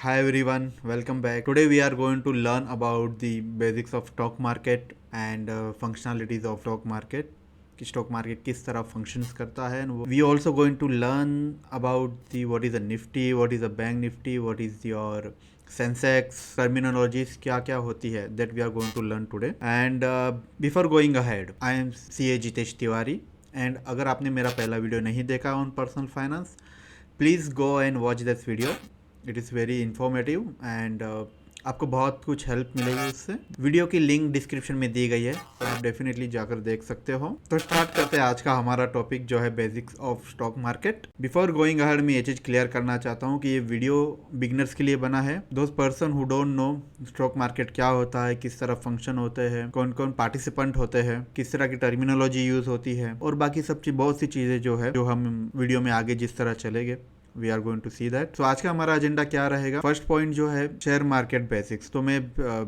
Hi everyone, welcome back. Today we are going to learn about the basics of stock market and functionalities of stock market. कि stock market किस तरह functions करता है and we also going to learn about the what is a Nifty, what is a bank Nifty, what is your Sensex terminologies क्या क्या होती है that we are going to learn today and before going ahead I am C A Jitesh Tiwari and अगर आपने मेरा पहला video नहीं देखा on personal finance please go and watch this video. It is very informative and आपको बहुत कुछ help मिलेगी उससे. वीडियो की लिंक डिस्क्रिप्शन में दी गई है, तो आप डेफिनेटली जाकर देख सकते हो. तो स्टार्ट करते हैं आज का हमारा टॉपिक जो है basics of stock market. Before going ahead मैं ये चीज़ क्लियर करना चाहता हूँ कि ये वीडियो बिगनर्स के लिए बना है. Those person who don't know stock market क्या होता है, किस तरह फंक्शन होते हैं, कौन कौन पार्टिसिपेंट होते हैं, किस तरह की टर्मिनोलॉजी यूज होती है और बाकी सब चीज बहुत सी चीज़ें जो है जो हम वीडियो में आगे जिस तरह चलेंगे we are going to see that. तो आज का हमारा एजेंडा क्या रहेगा. फर्स्ट पॉइंट जो है शेयर मार्केट बेसिक्स. तो मैं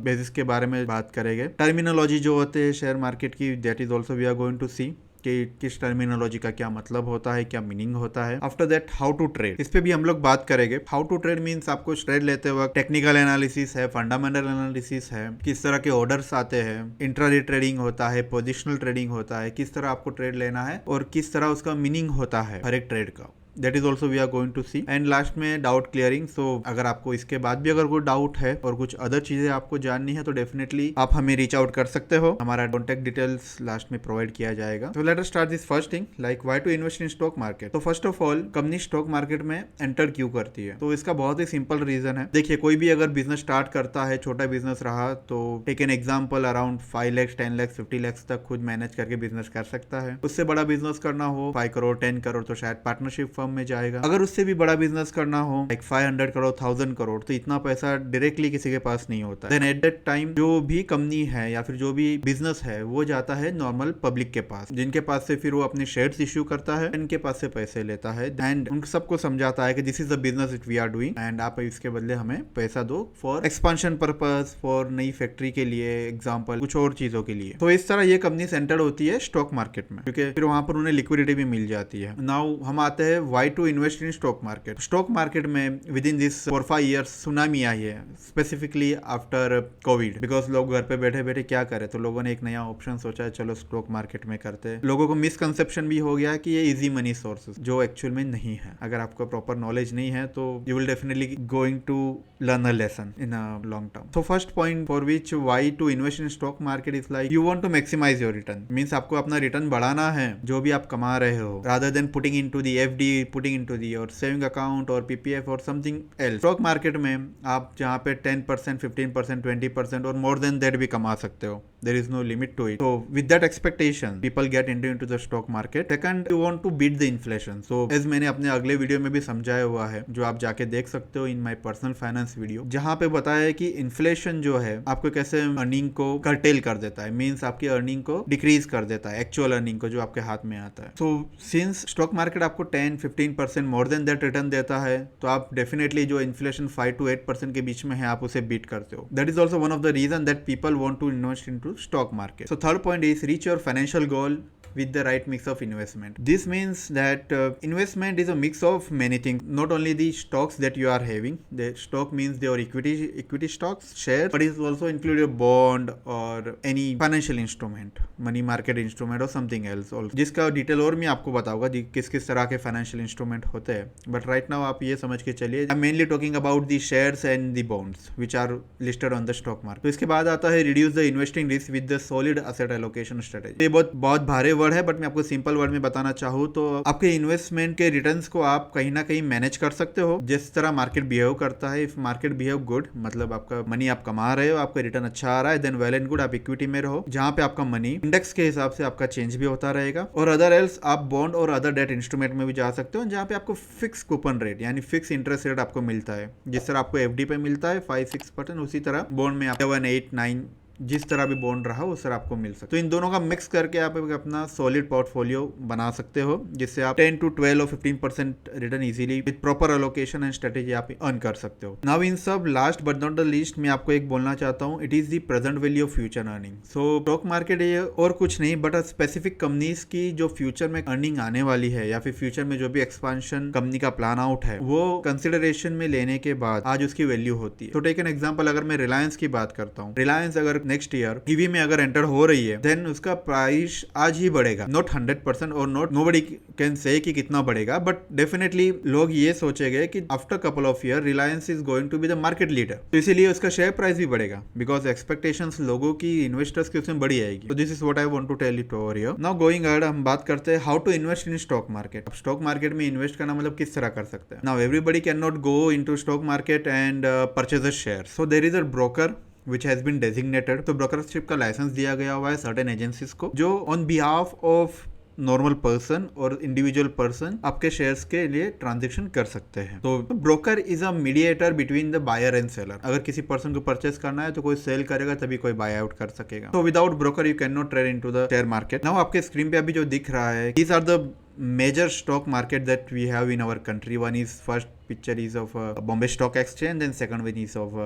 बेसिक्स के बारे में बात करेंगे. टर्मिनोलॉजी जो होते हैं शेयर मार्केट की that is also we are going to see कि किस टर्मिनोलॉजी का क्या मतलब होता है, क्या मीनिंग होता है. After that how to trade, इस पे भी हम लोग बात करेंगे. हाउ टू ट्रेड मीन्स आपको ट्रेड लेते वक्त टेक्निकल एनालिसिस है, फंडामेंटल एनालिसिस है, किस तरह के ऑर्डर्स आते हैं, इंट्राडे ट्रेडिंग होता है, पोजिशनल ट्रेडिंग होता है, किस तरह आपको ट्रेड लेना है और किस तरह उसका मीनिंग होता है हर एक ट्रेड का. That is also we are going to see. And last में डाउट क्लियरिंग. सो अगर आपको इसके बाद भी अगर कोई डाउट है और कुछ अदर चीजें आपको जाननी है तो डेफिनेटली आप हमें रीच आउट कर सकते हो. हमारा कॉन्टेक्ट डिटेल्स लास्ट में प्रोवाइड किया जाएगा. तो let us start this first thing like why to invest in stock market. तो first of all company stock market में एंटर क्यों करती है. तो इसका बहुत ही सिंपल रीजन है. देखिए कोई भी अगर बिजनेस स्टार्ट करता है, छोटा बिजनेस रहा तो take an example around 5 lakhs 10 lakhs 50 lakhs तक खुद मैनेज करके बिजनेस कर सकता है. उससे बड़ा बिजनेस करना हो 5 करोड़ 10 करोड़ तो शायद पार्टनरशिप फर्म में जाएगा. अगर उससे भी बड़ा बिजनेस करना हो लाइक 500 करोड़ 1000 करोड़ तो इतना पैसा डायरेक्टली किसी के पास नहीं होता. देन एट दैट टाइम जो भी कंपनी है या फिर जो भी बिजनेस है वो जाता है नॉर्मल पब्लिक के पास, जिनके पास से फिर वो अपने शेयर्स इश्यू करता है, इनके पास से पैसे लेता है एंड उन सबको समझाता है कि this is the business it we are doing and आप इसके बदले हमें पैसा दो फॉर एक्सपांशन पर्पज, फॉर नई फैक्ट्री के लिए, एग्जाम्पल कुछ और चीजों के लिए. तो इस तरह ये कंपनी सेंटर होती है स्टॉक मार्केट में क्योंकि फिर वहां पर उन्हें लिक्विडिटी भी मिल जाती है. नाउ हम आते हैं why to invest in stock market. Stock market में within this 4-5 years tsunami आई है स्पेसिफिकली आफ्टर कोविड. बिकॉज लोग घर पे बैठे बैठे क्या करें तो लोगों ने एक नया ऑप्शन सोचा है, चलो स्टॉक मार्केट में करते हैं. लोगों को मिसकंसेप्शन भी हो गया कि ये इजी मनी सोर्सेज जो एक्चुअल में नहीं है. अगर आपको प्रॉपर नॉलेज नहीं है तो you will definitely going to learn a lesson in a long term. तो first point for which why to invest in stock market is like you want to maximise your return. Means आपको अपना return बढ़ाना है जो भी आप कमा रहे हो, rather than putting into the FD, putting into the your saving account और पीपीएफ और समथिंग एल्स. स्टॉक मार्केट में आप जहाँ पे 10% 15% 20% और मोर देन दैट भी कमा सकते हो. There is no limit to it. तो with that expectation people get into the stock market. Second you want to beat the inflation. So as मैंने अपने अगले वीडियो में भी समझाया हुआ है जो आप जाके देख सकते हो in my personal finance video, जहाँ पे बताया है कि इन्फ्लेशन जो है आपको कैसे अर्निंग को कर्टेल कर देता है. मीन्स आपकी अर्निंग को डिक्रीज कर देता है, एक्चुअल अर्निंग को जो आपके हाथ में आता है. सो सिंस स्टॉक मार्केट आपको 10-15% मोर देन दैट रिटर्न देता है तो आप डेफिनेटली जो इन्फ्लेशन 5-8% के बीच में है आप उसे बीट करते हो. That is also one of the reason that people want to invest into stock market. So third point is reach your financial goal with the right mix of investment. This means that investment is a mix of many things, not only the stocks that you are having. The stock means your equity stocks, shares, but it also include your bond or any financial instrument, money market instrument or something else also. जिसका detail और मैं आपको बताऊंगा किस किस तरह के financial instrument होते हैं. बट राइट नाउ आप ये समझ के चलिए I am mainly talking about the shares and the bonds which are listed on the stock market. तो इसके बाद आता है reduce the investing risk with the solid asset allocation strategy. ये बहुत भारी वर्ड है बट मैं आपको सिंपल वर्ड में बताना चाहूँ तो आपके इन्वेस्टमेंट के रिटर्न्स को आप कहीं ना कहीं मैनेज कर सकते हो जिस तरह मार्केट बिहेव करता है. इफ मार्केट बिहेव गुड मतलब आपका मनी आप कमा रहे हो, आपका रिटर्न अच्छा आ रहा है, देन वेल एंड गुड आप इक्विटी में रहो जहाँ पे आपका मनी इंडेक्स के हिसाब से आपका चेंज भी होता रहेगा. और अदर एल्स आप बॉन्ड और अदर डेट इंस्ट्रूमेंट में भी जा सकते हो जहाँ पे आपको फिक्स कूपन रेट यानी फिक्स इंटरेस्ट रेट आपको मिलता है. जिस तरह आपको एफडी पे मिलता है 5-6%, उसी तरह बॉन्ड में आप 7-8-9 जिस तरह भी बॉन्ड रहा उस तरह आपको मिल सकता है। तो इन दोनों का मिक्स करके आप अपना सॉलिड पोर्टफोलियो बना सकते हो, जिससे आप 10 to 12 और 15% return easily with proper allocation and strategy आप अर्न कर सकते हो। नाउ इन सब last but not the least मैं आपको एक बोलना चाहता हूँ, it is the present value of future earning. So stock market ये और कुछ नहीं बट स्पेसिफिक कंपनीज की जो फ्यूचर में अर्निंग आने वाली है या फिर फ्यूचर में जो भी एक्सपांशन कंपनी का प्लान आउट है वो कंसिडरेशन में लेने के बाद आज उसकी वैल्यू होती है। तो टेक एन एग्जांपल, अगर मैं रिलायंस की बात करता हूँ, रिलायंस अगर नेक्स्ट ईयर ईवी में अगर एंटर हो रही है देन उसका प्राइस आज ही बढ़ेगा, नॉट 100% और नॉट नोबडी कैन से कि कितना बढ़ेगा, बट डेफिनेटली लोग ये सोचेंगे कि after couple of year Reliance is going to be the market leader, तो इसीलिए उसका शेयर प्राइस भी बढ़ेगा बिकॉज एक्सपेक्टेशंस लोगों की, इन्वेस्टर्स की उसमें बढ़ी आएगी। तो this is what I want to tell it over here. Now going ahead हम बात करते हैं how to invest in stock market. अब स्टॉक मार्केट में इन्वेस्ट करना मतलब किस तरह कर सकते हैं। Now everybody can not go into stock market and purchase a share, so there is a broker which has been designated। तो ब्रोकरशिप का लाइसेंस दिया गया हुआ है सर्टेन एजेंसीज को, जो on behalf of normal person और इंडिविजुअल पर्सन आपके शेयर्स के लिए ट्रांजेक्शन कर सकते हैं। तो broker is a mediator between the buyer and seller. अगर किसी पर्सन को परचेस करना है तो कोई सेल करेगा तभी कोई बाय आउट कर सकेगा। तो without broker you can not trade into the share market. Now आपके स्क्रीन पे अभी जो दिख रहा है, these are the major stock market that we have in our country. One is, first picture is of Bombay Stock Exchange, and second one is of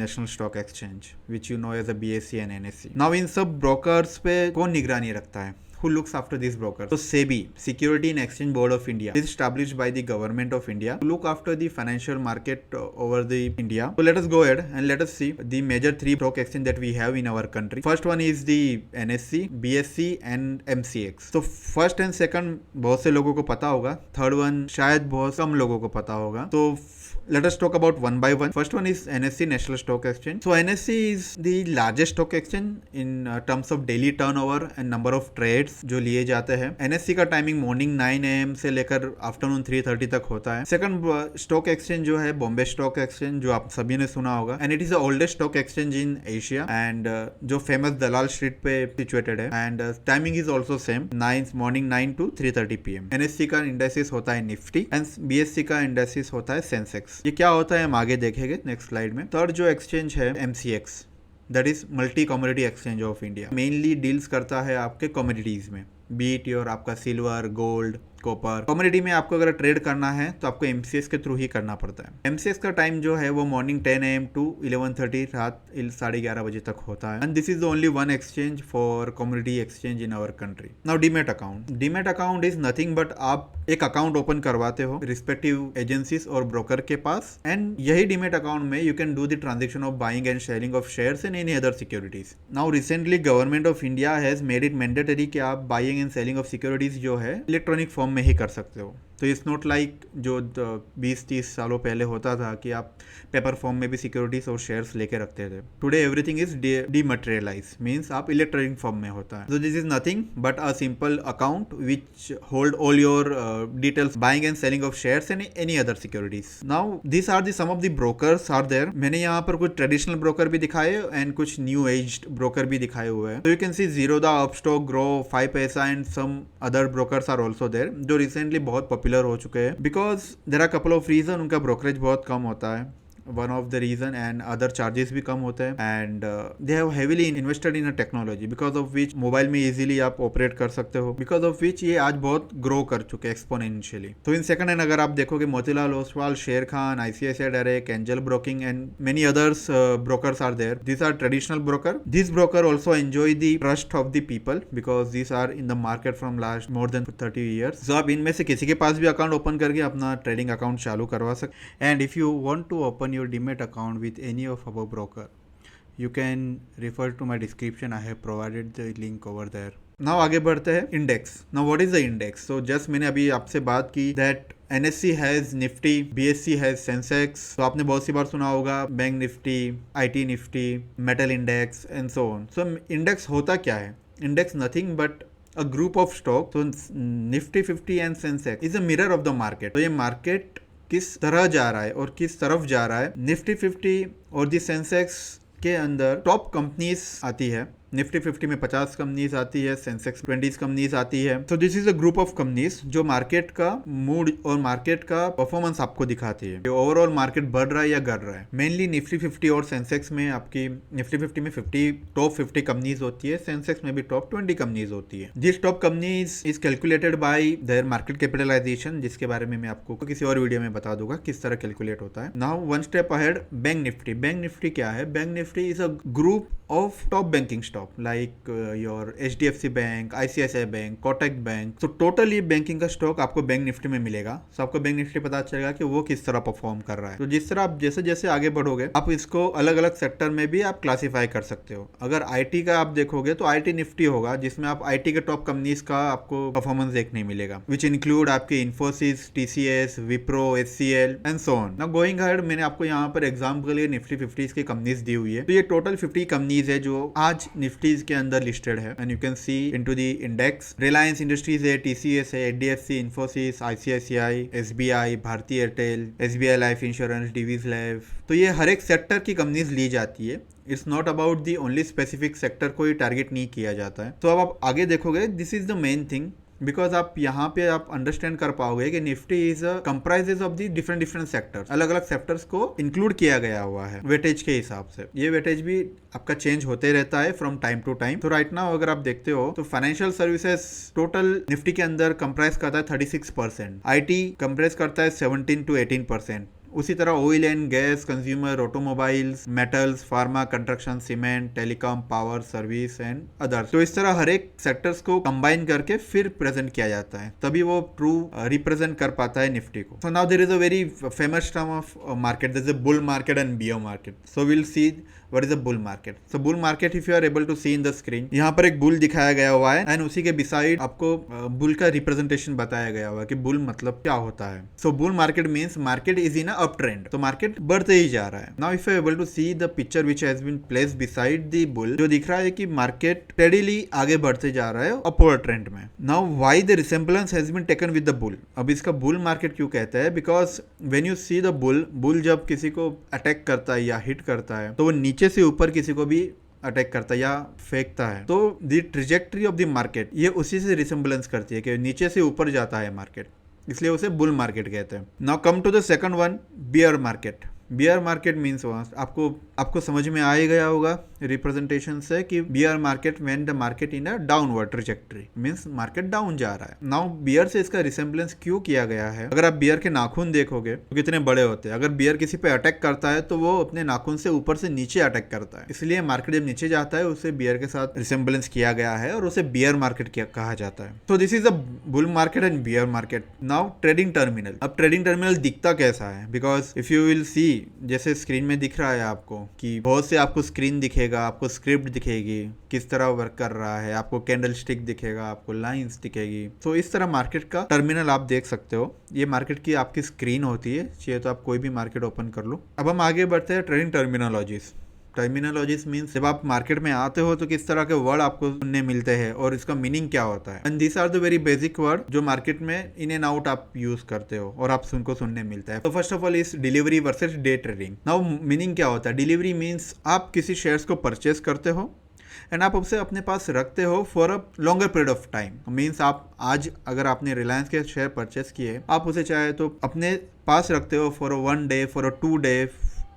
National Stock Exchange, which you know as a BSE and NSE. Now in सब brokers पे कौन निगरानी रखता है? Who looks after these brokers? So SEBI, Security and Exchange Board of India, is established by the government of India to look after the financial market over the India. So let us go ahead and let us see the major 3 stock exchange that we have in our country. First one is the NSE, BSE and MCX. So first and second बहुत से लोगों को पता होगा, third one शायद बहुत कम लोगों को पता होगा। तो let us talk about one by one. First one is NSE, National Stock Exchange. So NSE is the largest stock exchange in terms of daily turnover and number of trades जो लिए जाते हैं। NSE का timing morning 9 AM से लेकर afternoon 3:30 तक होता है। सेकंड स्टॉक एक्सचेंज जो है बॉम्बे स्टॉक एक्सचेंज, जो आप सभी ने सुना होगा, and it is the oldest stock exchange in Asia and जो फेमस दलाल स्ट्रीट पे सिचुएटेड है, and timing is also same, morning 9 to 3:30 PM। NSE का इंडेक्सिस होता है निफ्टी एंड BSE का इंडेक्सिस होता है सेंसेक्स। ये क्या होता है हम आगे देखेंगे नेक्स्ट स्लाइड में। थर्ड जो एक्सचेंज है MCX, that is multi commodity exchange of India, mainly deals करता है आपके कमोडिटीज में, बीट योर आपका सिल्वर, गोल्ड, कॉपर। कमोडिटी में आपको अगर ट्रेड करना है तो आपको MCX के थ्रू ही करना पड़ता है। MCX का टाइम जो है वो मॉर्निंग 10 AM to 11:30 रात 11:30 बजे तक होता है, and this is the only one exchange for commodity exchange in our country. Now demat account. Demat account is nothing but आप एक अकाउंट ओपन करवाते हो रिस्पेक्टिव एजेंसीज और ब्रोकर के पास, एंड यही डीमैट अकाउंट में you can do the transaction of buying and selling of shares and any other securities. Now recently government of India has made it mandatory कि आप buying and selling of securities जो है electronic form में ही कर सकते हो। तो it's not like जो 20-30 सालों पहले होता था कि आप पेपर फॉर्म में भी सिक्योरिटीज और शेयर्स लेके रखते थे। Today everything is dematerialize, means आप इलेक्ट्रॉनिक फॉर्म में होता है। तो this is nothing but a simple account which hold all your details, buying and selling of shares and any other securities. Now this are the some of the brokers are there. मैंने यहाँ पर कुछ traditional broker भी दिखाए and कुछ new aged broker भी दिखाए हुए हैं। तो you can see Zerodha, Upstox, Groww, 5paisa and some other brokers are also there, जो रिसेंटली बहुत पॉपुलर हो चुके हैं because there are couple of reason. उनका ब्रोकरेज बहुत कम होता है, one of the reason, and other charges भी कम होते हैं, and they have heavily invested in a technology because of which mobile में इजीली आप ऑपरेट कर सकते हो, बिकॉज ऑफ विच ये आज बहुत ग्रो कर चुके हैं एक्सपोनेंशियली। तो इन सेकंड हैंड अगर आप देखोगे मोतीलाल ओसवाल, शेर Khan, ICICI direct, angel broking and many others brokers are there. These are traditional broker. These broker also enjoy the trust of the people because these are in the market from last more than 30 years. So आप इनमें से किसी के पास भी account open करके अपना trading account चालू करवा सकते। And if you want to open your Demat account with any of our broker, you can refer to my description. I have provided the link over there. Now आगे बढ़ते हैं index. Now what is the index? So just मैंने अभी आपसे बात की that NSE has Nifty, BSE has Sensex. तो आपने बहुत सी बार सुना होगा bank Nifty, IT Nifty, metal index and so on. So index होता क्या है? Index nothing but a group of stock. So Nifty 50 and Sensex is a mirror of the market. तो ये मार्केट किस तरह जा रहा है और किस तरफ जा रहा है, निफ्टी 50 और दी सेंसेक्स के अंदर टॉप कंपनीज आती है निफ्टी 50 में 50 कंपनीज आती है, सेंसेक्स 20 कंपनीज आती है। तो this is a group of companies जो मार्केट का मूड और मार्केट का परफॉर्मेंस आपको दिखाती है, ओवरऑल मार्केट बढ़ रहा है या गिर रहा है। मेनली निफ्टी 50 और सेंसेक्स में आपकी निफ्टी 50 में टॉप 50 कंपनीज होती है, सेंसेक्स में भी टॉप 20 कंपनीज होती है। This top companies is calculated by their market capitalization, जिसके बारे में मैं आपको किसी और वीडियो में बता दूंगा किस तरह कैलकुलेट होता है। Now one step ahead, bank Nifty. Bank Nifty क्या है? Bank Nifty is a group of top banking stock like your HDFC bank, ICICI bank, Kotak bank. तो टोटली बैंकिंग का स्टॉक आपको बैंक निफ्टी में मिलेगा। तो आपको बैंक निफ्टी पता चलेगा कि वो किस तरह परफॉर्म कर रहा है। तो जिस तरह आप जैसे जैसे आगे बढ़ोगे आप इसको अलग अलग सेक्टर में भी आप क्लासीफाई कर सकते हो। अगर आईटी का आप देखोगे तो आईटी निफ्टी होगा, जिसमें आप आईटी के टॉप कंपनीज का आपको परफॉर्मेंस देखने मिलेगा, विच इंक्लूड आपके Infosys, TCS, Wipro, HCL and so on. Now going ahead, मैंने आपको यहाँ पर एग्जाम्पल के लिए निफ्टी 50 की कंपनीज दी हुई है। तो ये टोटल 50 कंपनीज है जो आज निफ्टीज के अंदर लिस्टेड है, and you can see into the index. Reliance Industries है, TCS है, HDFC, Infosys, ICICI, SBI, Bharti Airtel, SBI life insurance, Divi's life. तो ये हर एक सेक्टर की कंपनीज ली जाती है। It's not about the only specific sector को ही टारगेट नहीं किया जाता है। तो अब आप आगे देखोगे, this is the main thing, because आप यहाँ पे आप अंडरस्टैंड कर पाओगे कि Nifty is comprises of the different different sectors. अलग अलग सेक्टर्स को इंक्लूड किया गया हुआ है वेटेज के हिसाब से। ये वेटेज भी आपका चेंज होते रहता है फ्रॉम टाइम टू टाइम। तो राइट नाउ अगर आप देखते हो तो फाइनेंशियल सर्विसेज टोटल निफ्टी के अंदर कंप्राइज करता है 36%, IT कंप्राइज करता है 17 to 18%। उसी तरह oil and gas, consumer, automobiles, metals, pharma, construction, cement, telecom, power, service and others. तो इस तरह हर एक सेक्टर्स को कंबाइन करके फिर प्रेजेंट किया जाता है, तभी वो ट्रू रिप्रेजेंट कर पाता है निफ्टी को। So now there is a very famous term of market, there is a bull market and bear market. So will see what is a bull market. So bull market, if you are able to see in the screen, यहाँ पर एक bull दिखाया गया हुआ है and उसी के beside आपको बुल का रिप्रेजेंटेशन बताया गया हुआ है कि बुल मतलब क्या होता है। So bull market means market is in up trend, तो मार्केट बढ़ते ही जा रहा है। Now if you able to see the picture which has been placed beside the bull, जो दिख रहा है कि मार्केट स्टेडीली आगे बढ़ते जा रहा है अपवर्ड ट्रेंड में। Now why the resemblance has been taken with the bull. अब इसका बुल मार्केट क्यों कहते हैं? Because when you see the bull जब किसी को अटैक करता है या हिट करता है तो वो नीचे से ऊपर किसी को भी अटैक करता है या फेंकता है। तो the trajectory of the market ये उसी से रिसेम्बलेंस करती है कि नीचे से ऊपर जाता है मार्केट, इसलिए उसे बुल मार्केट कहते हैं। Now come to the second one, bear market. Bear market means आपको समझ में आ ही गया होगा रिप्रेजेंटेशन से कि beer market when the market in a downward trajectory, means market down जा रहा है। नाउ बियर से इसका रिसेम्बलेंस क्यों किया गया है? अगर आप बियर के नाखून देखोगे तो कितने बड़े होते हैं। अगर बियर किसी पे अटैक करता है तो वो अपने नाखून से ऊपर से नीचे अटैक करता है, इसलिए मार्केट जब नीचे जाता है उसे बियर के साथ रिसेम्बलेंस किया गया है और उसे बियर मार्केट कहा जाता है। तो this is a bull market and bear market. Now trading terminal. अब ट्रेडिंग टर्मिनल दिखता कैसा है? Because if you will see, जैसे स्क्रीन में दिख रहा है आपको कि बहुत से आपको स्क्रीन दिखेगा, आपको स्क्रिप्ट दिखेगी किस तरह वर्क कर रहा है, आपको कैंडल स्टिक दिखेगा, आपको लाइंस दिखेगी। तो इस तरह मार्केट का टर्मिनल आप देख सकते हो। ये मार्केट की आपकी स्क्रीन होती है, चाहिए तो आप कोई भी मार्केट ओपन कर लो। अब हम आगे बढ़ते हैं ट्रेडिंग टर्मिनोलॉजीज। टर्मिनोलॉजीज मीन्स जब आप मार्केट में आते हो तो किस तरह के वर्ड आपको सुनने मिलते हैं और इसका मीनिंग क्या होता है। And this are the very basic word जो मार्केट में इन एंड आउट आप यूज करते हो और आप उनको सुनने मिलता है। तो first of all is delivery versus day trading. नाउ मीनिंग क्या होता है? डिलीवरी मीन्स आप किसी शेयर्स को परचेज करते हो एंड आप उसे अपने पास रखते हो for a longer period of time. Means आप आज अगर आपने रिलायंस के शेयर परचेस किए, आप उसे चाहे तो अपने पास रखते हो for a 1 day, for a 2 day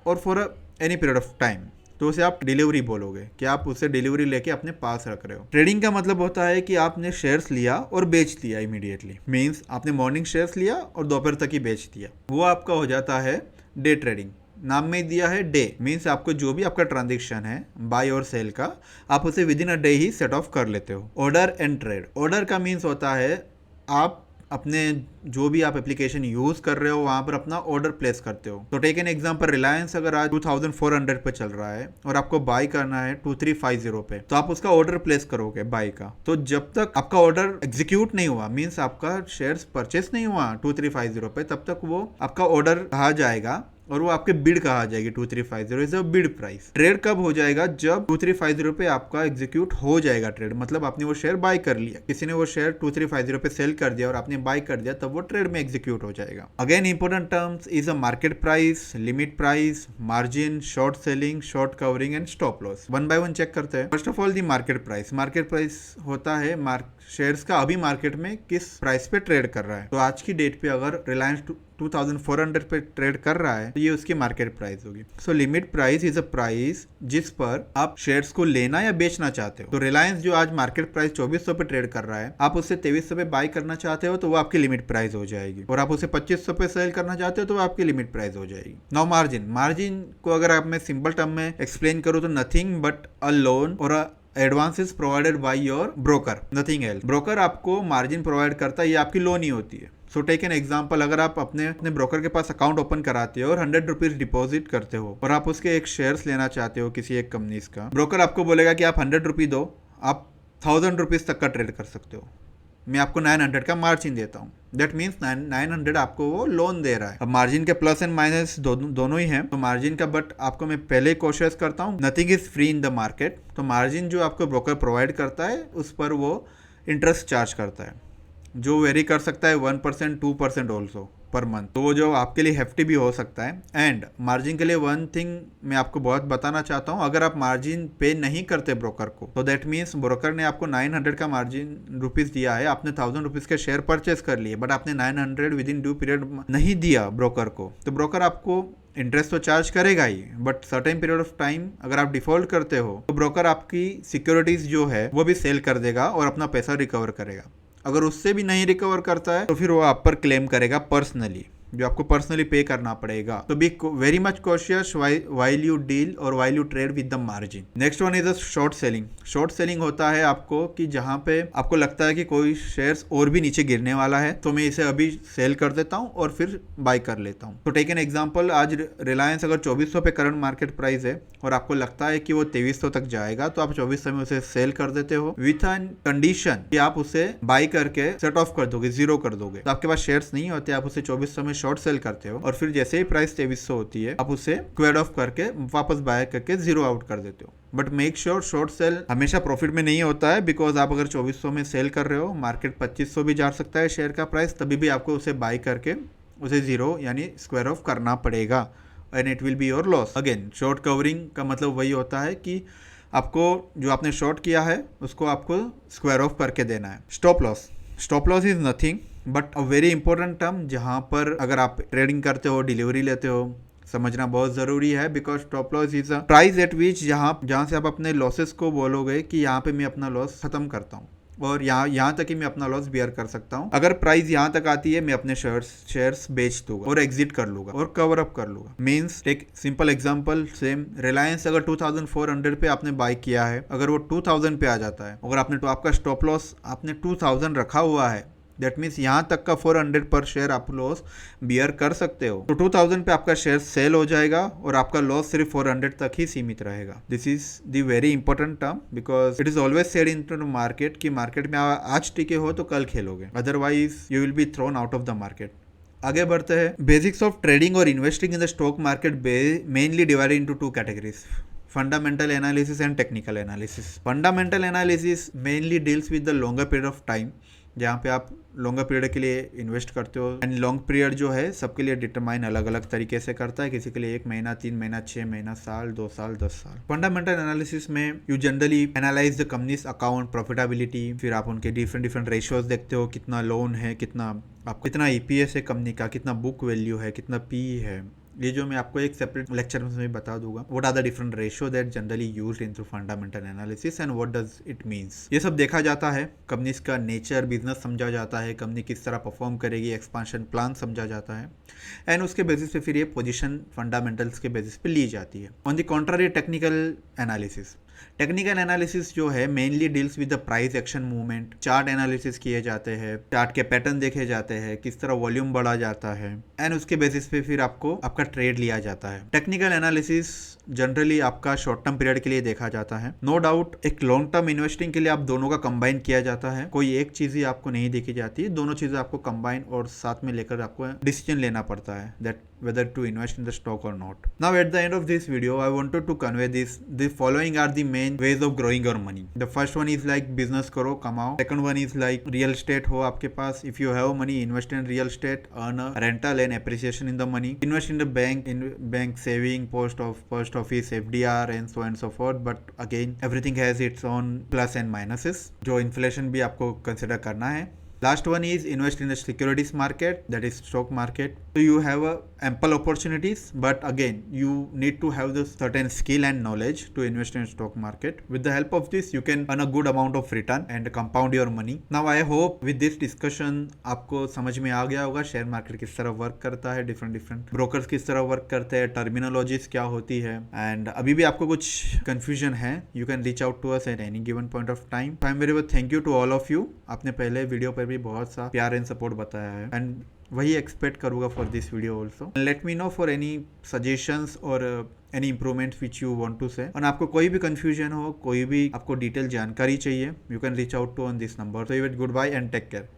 और for a any period of time. तो उसे आप डिलीवरी बोलोगे कि आप उसे डिलीवरी लेके अपने पास रख रहे हो। ट्रेडिंग का मतलब होता है कि आपने शेयर्स लिया और बेच दिया इमीडिएटली। मीन्स आपने मॉर्निंग शेयर्स लिया और दोपहर तक ही बेच दिया, वो आपका हो जाता है डे ट्रेडिंग। नाम में दिया है डे, मीन्स आपको जो भी आपका ट्रांजेक्शन है बाय और सेल का, आप उसे with in a day he set of कर लेते हो। Order and trade. ऑर्डर का मीन्स होता है आप अपने जो भी आप एप्लीकेशन यूज कर रहे हो वहां पर अपना ऑर्डर प्लेस करते हो। तो टेक एन एग्जांपल, रिलायंस अगर आज 2400 पे चल रहा है और आपको बाय करना है 2350 पे, तो आप उसका ऑर्डर प्लेस करोगे बाय का। तो जब तक आपका ऑर्डर एग्जीक्यूट नहीं हुआ, मीन्स आपका शेयर्स परचेस नहीं हुआ 2350 पे, तब तक वो आपका ऑर्डर कहा जाएगा और वो आपके बिड कहा जाएगी 2350 is a bid price. Trade कब हो जाएगा? जब 2350 पे आपका एग्जीक्यूट हो जाएगा ट्रेड, मतलब आपने वो शेयर बाय कर लिया, किसी ने वो शेयर 2350 पे सेल कर दिया और आपने बाय कर दिया, तब वो ट्रेड में एग्जीक्यूट हो जाएगा। Again important terms is a market price, limit price, margin, short selling, short covering and stop loss. One by one check करते हैं। First of all the market price. Market price होता है shares का अभी market में किस price पे trade कर रहा है। तो आज की डेट पे अगर रिलायंस 2400 पे ट्रेड कर रहा है तो ये उसकी मार्केट प्राइस होगी। So limit price is a price जिस पर आप शेयर्स को लेना या बेचना चाहते हो। तो रिलायंस जो आज मार्केट प्राइस 2400 पे ट्रेड कर रहा है, आप उससे 2300 पे बाय करना चाहते हो तो वो आपकी लिमिट प्राइस हो जाएगी, और आप उसे 2500 पे सेल करना चाहते हो तो वो आपकी लिमिट प्राइस हो जाएगी। नाउ मार्जिन को अगर आप मैं सिंपल टर्म में एक्सप्लेन करूँ तो नथिंग बट अ लोन और advances provided by your broker, nothing else. Broker आपको मार्जिन प्रोवाइड करता है, ये आपकी लोन ही होती है। सो टेक एन एग्जाम्पल, अगर आप अपने ब्रोकर के पास अकाउंट ओपन कराते हो और 100 रुपीज डिपॉजिट करते हो और आप उसके एक शेयर्स लेना चाहते हो किसी एक कंपनीज का, ब्रोकर आपको बोलेगा कि आप 100 रुपी दो, आप 1000 रुपीज तक का ट्रेड कर सकते हो, मैं आपको 900 का मार्जिन देता हूँ। दैट मीन्स 900 आपको वो लोन दे रहा है। अब मार्जिन के प्लस एंड माइनस दोनों ही हैं। तो मार्जिन का बट आपको मैं पहले कोशिश करता हूँ, nothing is free in the market. तो मार्जिन जो आपको ब्रोकर प्रोवाइड करता है उस पर वो इंटरेस्ट चार्ज करता है, जो वेरी कर सकता है 1%, 2% ऑल्सो पर मंथ। तो वो जो आपके लिए हेफ्टी भी हो सकता है। एंड मार्जिन के लिए वन थिंग मैं आपको बहुत बताना चाहता हूँ, अगर आप मार्जिन पे नहीं करते ब्रोकर को, तो दैट मीन्स ब्रोकर ने आपको 900 का मार्जिन रुपीज दिया है, आपने 1000 रुपीज के शेयर परचेस कर लिए, बट आपने 900 विद इन ड्यू पीरियड नहीं दिया ब्रोकर को, तो ब्रोकर आपको इंटरेस्ट तो चार्ज करेगा ही, but certain period of time अगर आप डिफॉल्ट करते हो तो ब्रोकर आपकी सिक्योरिटीज जो है वो भी सेल कर देगा और अपना पैसा रिकवर करेगा। अगर उससे भी नहीं रिकवर करता है तो फिर वो आप पर क्लेम करेगा पर्सनली, जो आपको पर्सनली पे करना पड़ेगा। तो be very much cautious while you deal और while you trade with the margin. Next one is a short selling. Short selling होता है आपको कि जहां पे आपको लगता है कि कोई शेयर्स और भी नीचे गिरने वाला है, तो मैं इसे अभी सेल कर देता हूं और फिर बाय कर लेता हूं। तो टेक एन एग्जांपल, आज रिलायंस अगर 2400 पे करंट मार्केट प्राइस है और आपको लगता है कि वो 2300 तक जाएगा, तो आप 2400 में उसे सेल कर देते हो विथ एन कंडीशन कि आप उसे बाय करके सेट ऑफ कर दोगे, जीरो कर दोगे। तो आपके पास शेयर्स नहीं होते, आप उसे 2400 में शॉर्ट सेल करते हो और फिर जैसे ही प्राइस 2300 होती है आप उसे क्वेड ऑफ करके वापस बाय करके जीरो आउट कर देते हो। But make sure short cell हमेशा प्रॉफिट में नहीं होता है, बिकॉज आप अगर 2400 में सेल कर रहे हो, मार्केट 2500 भी जा सकता है शेयर का प्राइस, तभी भी आपको उसे बाय करके उसे जीरो यानी स्क्वायर ऑफ करना पड़ेगा and it will be your loss. Again short covering का मतलब वही होता है कि आपको जो आपने शॉर्ट किया है उसको आपको स्क्वायर ऑफ करके देना है। Stop loss is nothing but a very important term, जहाँ पर अगर आप ट्रेडिंग करते हो, डिलीवरी लेते हो, समझना बहुत ज़रूरी है। Because stop loss is a price at विच जहाँ से आप अपने लॉसेस को बोलोगे कि यहाँ पे मैं अपना लॉस खत्म करता हूँ और यहाँ तक ही मैं अपना लॉस बियर कर सकता हूँ। अगर प्राइस यहाँ तक आती है मैं अपने शेयर्स बेच दूंगा और एग्जिट कर लूंगा और कवर अप कर लूंगा। मीन्स एक सिंपल एग्जांपल, सेम रिलायंस अगर 2400 पे आपने बाय किया है, अगर वो 2000 पे आ जाता है, अगर आपने तो आपका स्टॉप लॉस आपने 2000 रखा हुआ है, दैट मीन्स यहाँ तक का 400 पर शेयर आप लॉस बियर कर सकते हो। तो 2000 पे आपका शेयर सेल हो जाएगा और आपका लॉस सिर्फ 400 तक ही सीमित रहेगा। This is the very important term because it is always said in to market कि मार्केट में आज टिके हो तो कल खेलोगे, otherwise you will be thrown out of the market. आगे बढ़ते हैं। बेसिक्स ऑफ ट्रेडिंग और investing in the stock market mainly divided into two categories, fundamental analysis and technical analysis. Fundamental analysis mainly deals with the longer period of time, जहाँ पे आप longer period के लिए invest करते हो। And long period जो है सबके लिए डिटरमाइन अलग अलग तरीके से करता है, किसी के लिए 1 महीना, 3 महीना, 6 महीना, साल, 2 साल, 10 साल। फंडामेंटल एनालिसिस में you generally analyse the companies account, profitability, फिर आप उनके डिफरेंट रेशियोज देखते हो, कितना लोन है, कितना ईपीएस है कंपनी का, कितना बुक वैल्यू है, कितना पी है। ये जो मैं आपको एक सेपरेट लेक्चर में बता दूंगा, what are the different ratio that generally used in through fundamental analysis and what does it means. ये सब देखा जाता है, कंपनीज का नेचर, बिजनेस समझा जाता है, कंपनी किस तरह परफॉर्म करेगी, एक्सपांशन प्लान समझा जाता है एंड उसके बेसिस पे फिर ये पोजीशन फंडामेंटल्स के बेसिस पे ली जाती है। On the contrary technical analysis जो है mainly deals with the price action movement, chart analysis किए जाते हैं, चार्ट के पैटर्न देखे जाते हैं, किस तरह वॉल्यूम बढ़ा जाता है एंड उसके बेसिस पे फिर आपका ट्रेड लिया जाता है। टेक्निकल एनालिसिस जनरली आपका शॉर्ट टर्म पीरियड के लिए देखा जाता है। नो डाउट एक लॉन्ग टर्म इन्वेस्टिंग के लिए आप दोनों का कंबाइन किया जाता है, कोई एक चीज ही आपको नहीं देखी जाती, दोनों चीजें आपको कंबाइन और साथ में लेकर आपको डिसीजन लेना पड़ता है that whether to invest in the stock or not. Now at the end of this video I wanted to convey this, the following are the main ways of growing your money. The first one is like business करो, कमाओ. Second one is like real estate हो आपके पास, if you have money invest in real estate, earn a rental and appreciation in the money. Invest in the bank saving, post office, FDR and so forth, but again everything has its own plus and minuses जो inflation भी आपको consider करना है. Last one is invest in the securities market, that is stock market. So you have ample opportunities, but again you need to have the certain skill and knowledge to invest in stock market. With the help of this you can earn a good amount of return and compound your money. Now I hope with this discussion आपको समझ में आ गया होगा share market किस तरह work करता है, different brokers किस तरह वर्क करते हैं, टर्मिनोलॉजीज क्या होती है, एंड अभी भी आपको कुछ कंफ्यूजन है you can reach out to us at any given point of time. I am very much thank you to all of you. आपने पहले वीडियो पर भी बहुत सा प्यार एंड सपोर्ट बताया है एंड वही एक्सपेक्ट करूँगा for this video also. Let me know for any suggestions और any improvements which you want to say. और आपको कोई भी कंफ्यूजन हो, कोई भी आपको डिटेल जानकारी चाहिए, you can reach out to on this number. So good bye and take care.